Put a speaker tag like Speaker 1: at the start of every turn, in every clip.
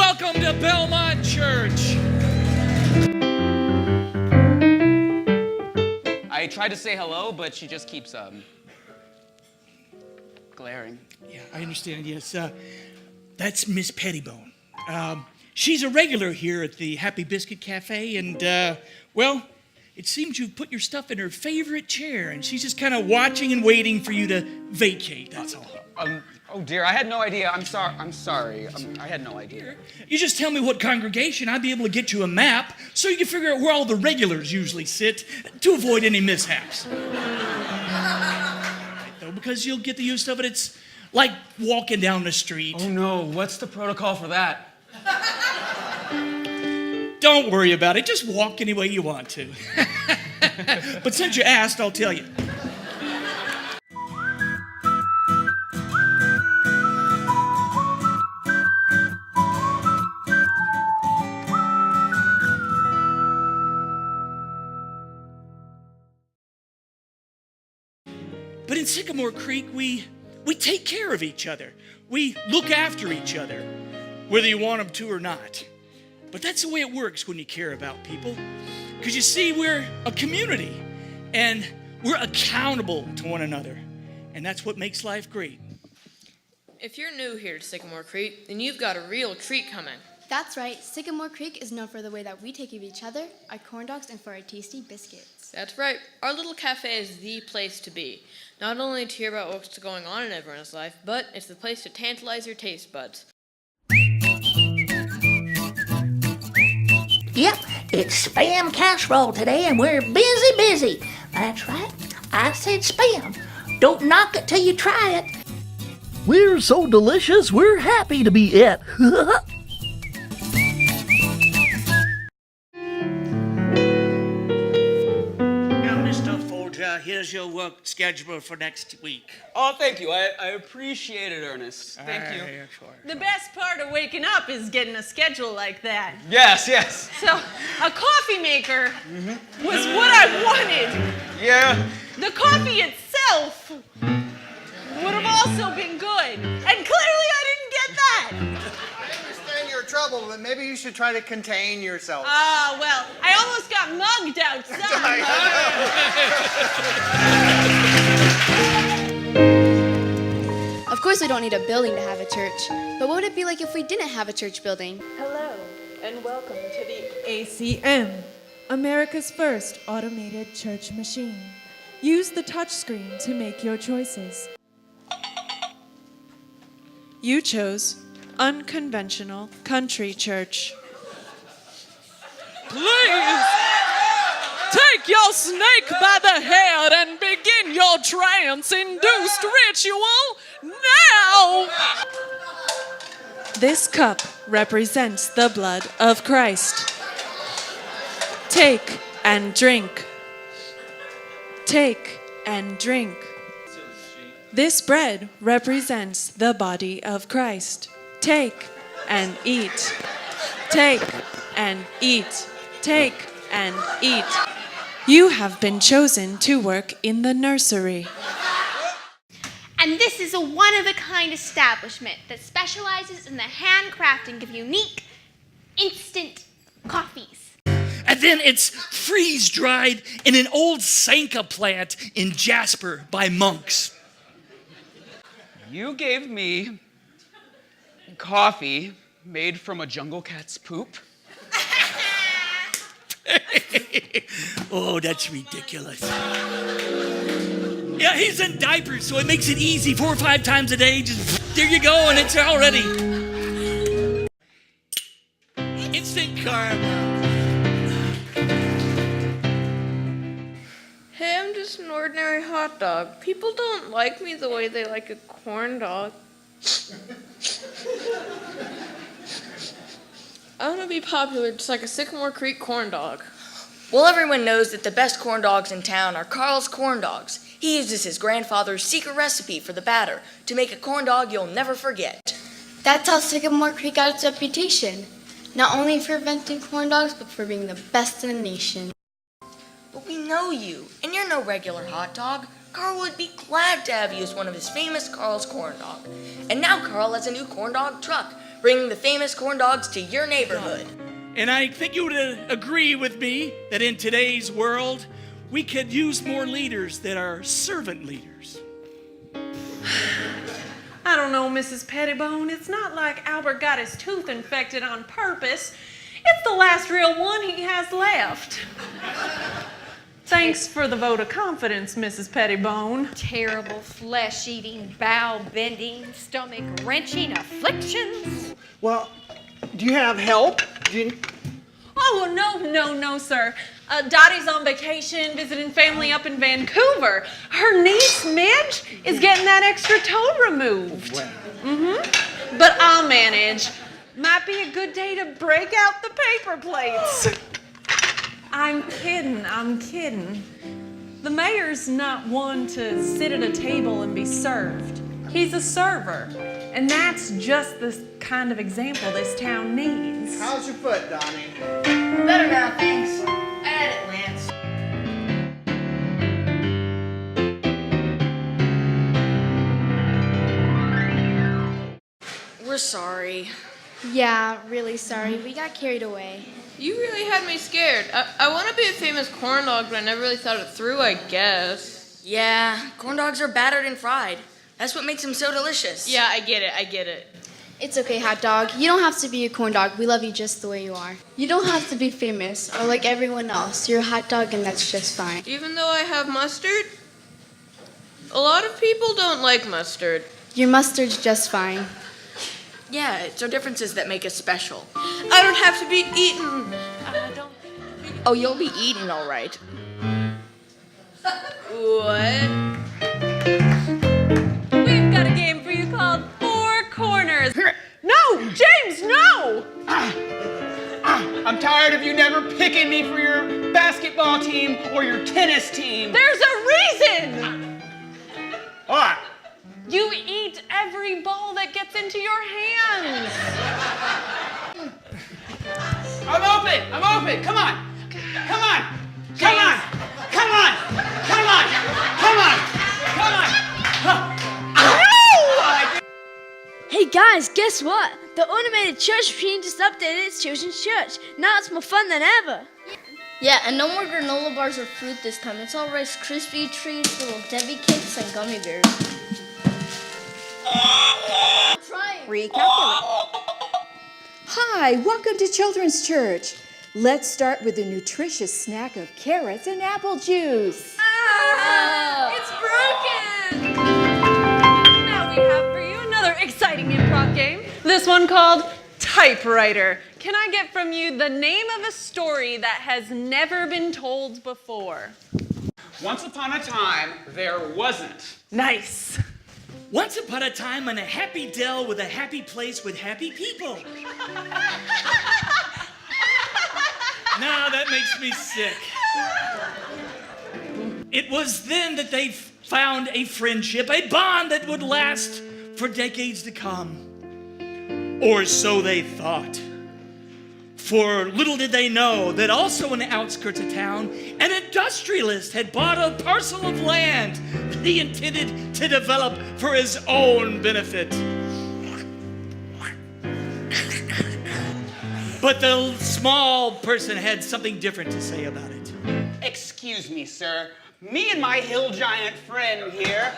Speaker 1: welcome to Belmont Church.
Speaker 2: I tried to say hello, but she just keeps glaring.
Speaker 1: Yeah, I understand, yes. That's Miss Pettibone. She's a regular here at the Happy Biscuit Cafe, and, well, it seems you've put your stuff in her favorite chair, and she's just kind of watching and waiting for you to vacate, that's all.
Speaker 2: Oh dear, I had no idea. I'm sorry. I had no idea.
Speaker 1: You just tell me what congregation, I'd be able to get you a map so you can figure out where all the regulars usually sit to avoid any mishaps. Though, because you'll get the use of it, it's like walking down the street.
Speaker 2: Oh no, what's the protocol for that?
Speaker 1: Don't worry about it, just walk any way you want to. But since you asked, I'll tell you. But in Sycamore Creek, we take care of each other. We look after each other, whether you want them to or not. But that's the way it works when you care about people. Because you see, we're a community, and we're accountable to one another. And that's what makes life great.
Speaker 3: If you're new here to Sycamore Creek, then you've got a real treat coming.
Speaker 4: That's right. Sycamore Creek is known for the way that we take care of each other, our corn dogs, and for our tasty biscuits.
Speaker 3: That's right. Our little cafe is the place to be. Not only to hear about what's going on in everyone's life, but it's the place to tantalize your taste buds.
Speaker 5: Yep, it's Spam Casserole today, and we're busy. That's right, I said spam. Don't knock it till you try it.
Speaker 6: We're so delicious, we're happy to be it.
Speaker 1: Now, Mr. Folger, here's your work schedule for next week.
Speaker 2: Oh, thank you. I appreciate it, Ernest. Thank you.
Speaker 1: Yeah, sure.
Speaker 7: The best part of waking up is getting a schedule like that.
Speaker 2: Yes.
Speaker 7: So, a coffee maker was what I wanted.
Speaker 2: Yeah.
Speaker 7: The coffee itself would have also been good. And clearly I didn't get that.
Speaker 8: I understand your trouble, but maybe you should try to contain yourself.
Speaker 7: Ah, well, I almost got mugged outside.
Speaker 4: Of course, we don't need a building to have a church, but what would it be like if we didn't have a church building?
Speaker 9: Hello, and welcome to the ACM, America's first automated church machine. Use the touchscreen to make your choices. You chose Unconventional Country Church.
Speaker 10: Please take your snake by the head and begin your trance-induced ritual now!
Speaker 9: This cup represents the blood of Christ. Take and drink. Take and drink. This bread represents the body of Christ. Take and eat. Take and eat. Take and eat. You have been chosen to work in the nursery.
Speaker 11: And this is a one-of-a-kind establishment that specializes in the handcrafting of unique, instant coffees.
Speaker 1: And then it's freeze-dried in an old Sanka plant in Jasper by monks.
Speaker 2: You gave me coffee made from a jungle cat's poop.
Speaker 1: Oh, that's ridiculous. Yeah, he's in diapers, so it makes it easy 4 or 5 times a day. Just there you go, and it's all ready. Instant karma.
Speaker 3: Hey, I'm just an ordinary hot dog. People don't like me the way they like a corn dog. I want to be popular just like a Sycamore Creek corn dog.
Speaker 12: Well, everyone knows that the best corn dogs in town are Carl's Corn Dogs. He uses his grandfather's secret recipe for the batter to make a corn dog you'll never forget.
Speaker 4: That's how Sycamore Creek got its reputation. Not only for inventing corn dogs, but for being the best in the nation.
Speaker 12: But we know you, and you're no regular hot dog. Carl would be glad to have you as one of his famous Carl's Corn Dog. And now Carl has a new corn dog truck, bringing the famous corn dogs to your neighborhood.
Speaker 1: And I think you would agree with me that in today's world, we could use more leaders that are servant leaders.
Speaker 10: I don't know, Mrs. Pettibone. It's not like Albert got his tooth infected on purpose. It's the last real one he has left. Thanks for the vote of confidence, Mrs. Pettibone.
Speaker 7: Terrible flesh-eating, bow-bending, stomach-wrenching afflictions.
Speaker 8: Well, do you have help?
Speaker 10: Oh, no, sir. Dottie's on vacation, visiting family up in Vancouver. Her niece, Midge, is getting that extra toe removed. But I'll manage. Might be a good day to break out the paper plates. I'm kidding. The mayor's not one to sit at a table and be served. He's a server. And that's just the kind of example this town needs.
Speaker 8: How's your foot, Donnie?
Speaker 12: Better now, thanks. I had it, Lance. We're sorry.
Speaker 4: Yeah, really sorry. We got carried away.
Speaker 3: You really had me scared. I want to be a famous corn dog, but I never really thought it through, I guess.
Speaker 12: Yeah, corn dogs are battered and fried. That's what makes them so delicious.
Speaker 3: Yeah, I get it.
Speaker 4: It's okay, hot dog. You don't have to be a corn dog. We love you just the way you are. You don't have to be famous or like everyone else. You're a hot dog and that's just fine.
Speaker 3: Even though I have mustard, a lot of people don't like mustard.
Speaker 4: Your mustard's just fine.
Speaker 12: Yeah, it's our differences that make us special.
Speaker 3: I don't have to be eaten.
Speaker 12: Oh, you'll be eaten, all right.
Speaker 3: What?
Speaker 10: We've got a game for you called Four Corners. No, James, no!
Speaker 2: I'm tired of you never picking me for your basketball team or your tennis team.
Speaker 10: There's a reason!
Speaker 2: What?
Speaker 10: You eat every ball that gets into your hands.
Speaker 2: I'm open. Come on.
Speaker 4: Hey guys, guess what? The automated church machine just updated its children's church. Now it's more fun than ever.
Speaker 13: Yeah, and no more granola bars or fruit this time. It's all Rice Krispie treats, little Debbie cakes, and gummy bears.
Speaker 14: Recalculate. Hi, welcome to Children's Church. Let's start with a nutritious snack of carrots and apple juice.
Speaker 10: It's broken! Now we have for you another exciting improv game. This one called Typewriter. Can I get from you the name of a story that has never been told before?
Speaker 2: Once upon a time, there wasn't.
Speaker 10: Nice.
Speaker 1: Once upon a time in a happy dell with a happy place with happy people. No, that makes me sick. It was then that they found a friendship, a bond that would last for decades to come. Or so they thought. For little did they know that also in the outskirts of town, an industrialist had bought a parcel of land that he intended to develop for his own benefit. But the small person had something different to say about it.
Speaker 2: Excuse me, sir. Me and my hill giant friend here,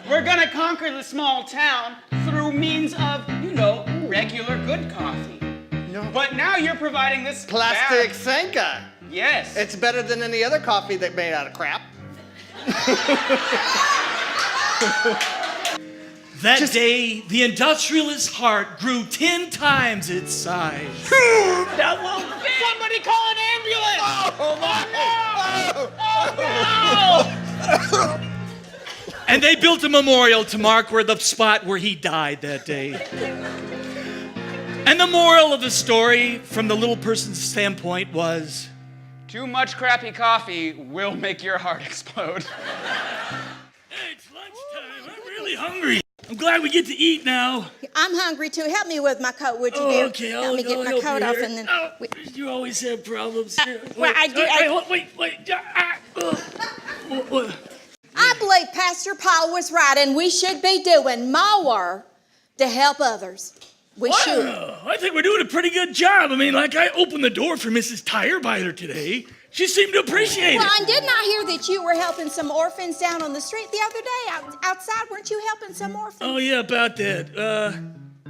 Speaker 2: we're gonna conquer the small town through means of, regular good coffee.
Speaker 8: No.
Speaker 2: But now you're providing this
Speaker 8: Plastic Senka.
Speaker 2: Yes.
Speaker 8: It's better than any other coffee that's made out of crap.
Speaker 1: That day, the industrialist's heart grew 10 times its size.
Speaker 2: That won't fit. Somebody call an ambulance!
Speaker 1: And they built a memorial to mark the spot where he died that day. And the moral of the story, from the little person's standpoint, was...
Speaker 2: Too much crappy coffee will make your heart explode.
Speaker 1: Hey, it's lunchtime. I'm really hungry. I'm glad we get to eat now.
Speaker 14: I'm hungry too. Help me with my coat, would you,
Speaker 1: Oh,
Speaker 14: dear?
Speaker 1: okay,
Speaker 14: Help me get my
Speaker 1: help
Speaker 14: coat
Speaker 1: you
Speaker 14: off
Speaker 1: here.
Speaker 14: and then...
Speaker 1: Oh, you always have problems here.
Speaker 14: well, I do-
Speaker 1: Wait.
Speaker 14: I believe Pastor Paul was right, and we should be doing more to help others. We should.
Speaker 1: I think we're doing a pretty good job. I mean, like I opened the door for Mrs. Tire Biter today. She seemed to appreciate
Speaker 14: Well,
Speaker 1: it.
Speaker 14: and didn't I hear that you were helping some orphans down on the street the other day? Outside, weren't you helping some orphans?
Speaker 1: Oh, yeah, about that.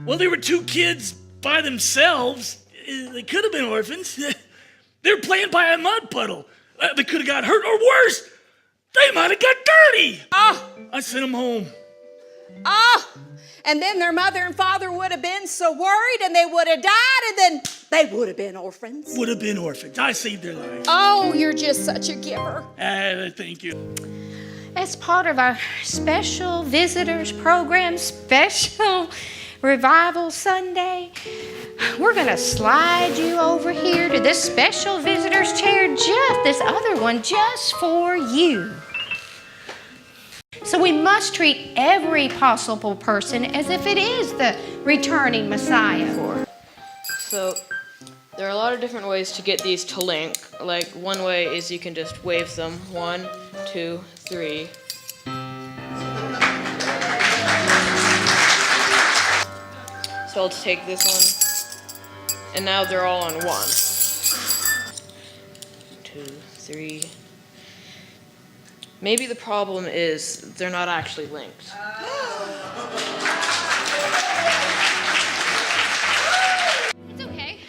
Speaker 1: Well, there were two kids by themselves. They could have been orphans. They were playing by a mud puddle. They could have got hurt, or worse, they might have got dirty.
Speaker 14: Oh.
Speaker 1: I sent them home.
Speaker 14: Oh, and then their mother and father would have been so worried, and they would have died, and then they would have been orphans.
Speaker 1: Would have been orphans. I saved their lives.
Speaker 14: Oh, you're just such a giver.
Speaker 1: Thank you.
Speaker 11: As part of our special visitors program, special Revival Sunday, we're going to slide you over here to this special visitors chair, just this other one, just for you. So we must treat every possible person as if it is the returning Messiah.
Speaker 3: So there are a lot of different ways to get these to link. Like one way is you can just wave them. 1, 2, 3. So let's take this one. And now they're all on 1. 2, 3. Maybe the problem is they're not actually linked.
Speaker 11: It's okay.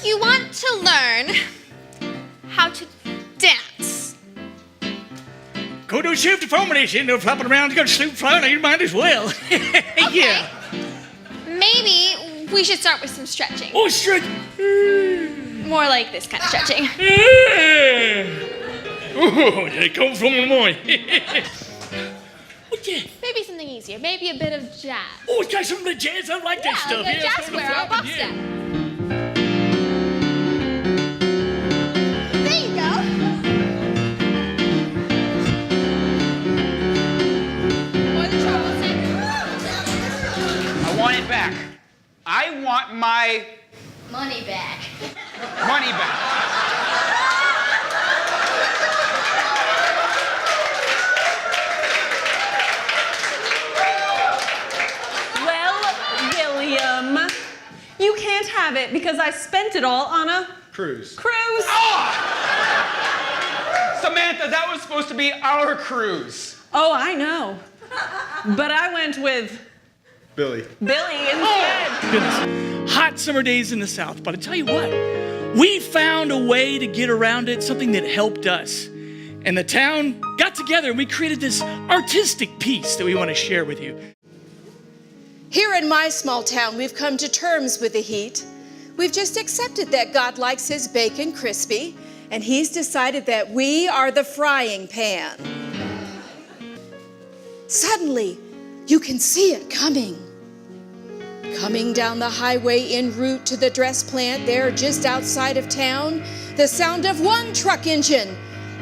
Speaker 11: You want to learn how to dance.
Speaker 1: Go to shift formation, no flopping around, you got to sleep flying, you might as well. Yeah.
Speaker 11: Maybe we should start with some stretching.
Speaker 1: Oh, stretch.
Speaker 11: More like this kind of stretching.
Speaker 1: Oh, they come from the morning.
Speaker 11: Maybe something easier. Maybe a bit of jazz.
Speaker 1: Oh, try some of the jazz. I like that stuff.
Speaker 11: Like a jazz square or a box step. There you go. Or the trouble
Speaker 2: I want it back. I want my
Speaker 13: Money back.
Speaker 2: money back.
Speaker 10: Well, William, you can't have it because I spent it all on a
Speaker 8: Cruise.
Speaker 10: cruise.
Speaker 2: Samantha, that was supposed to be our cruise.
Speaker 10: Oh, I know. But I went with
Speaker 8: Billy.
Speaker 10: Billy instead.
Speaker 1: Goodness. Hot summer days in the South, but I tell you what, we found a way to get around it, something that helped us. And the town got together and we created this artistic piece that we want to share with you.
Speaker 14: Here in my small town, we've come to terms with the heat. We've just accepted that God likes his bacon crispy, and he's decided that we are the frying pan. Suddenly, you can see it coming. Coming down the highway en route to the dress plant there just outside of town, the sound of one truck engine,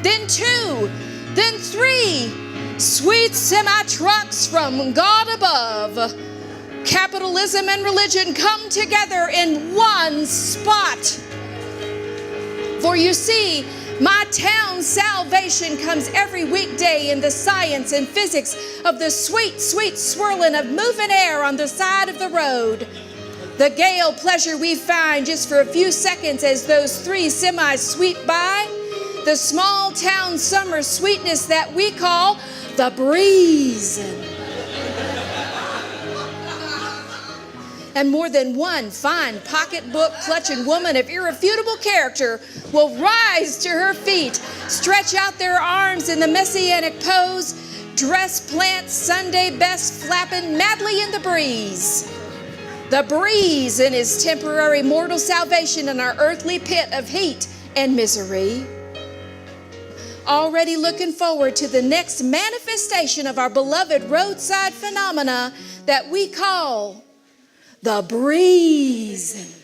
Speaker 14: then 2, then 3. Sweet semi-trucks from God above. Capitalism and religion come together in one spot. For you see, my town's salvation comes every weekday in the science and physics of the sweet, sweet swirling of moving air on the side of the road. The gale pleasure we find just for a few seconds as those 3 semis sweep by. The small town summer sweetness that we call the breeze. And more than one fine pocketbook clutching woman of irrefutable character will rise to her feet, stretch out their arms in the messianic pose, dress plant Sunday best flapping madly in the breeze. The breeze in his temporary mortal salvation in our earthly pit of heat and misery. Already looking forward to the next manifestation of our beloved roadside phenomena that we call the breeze.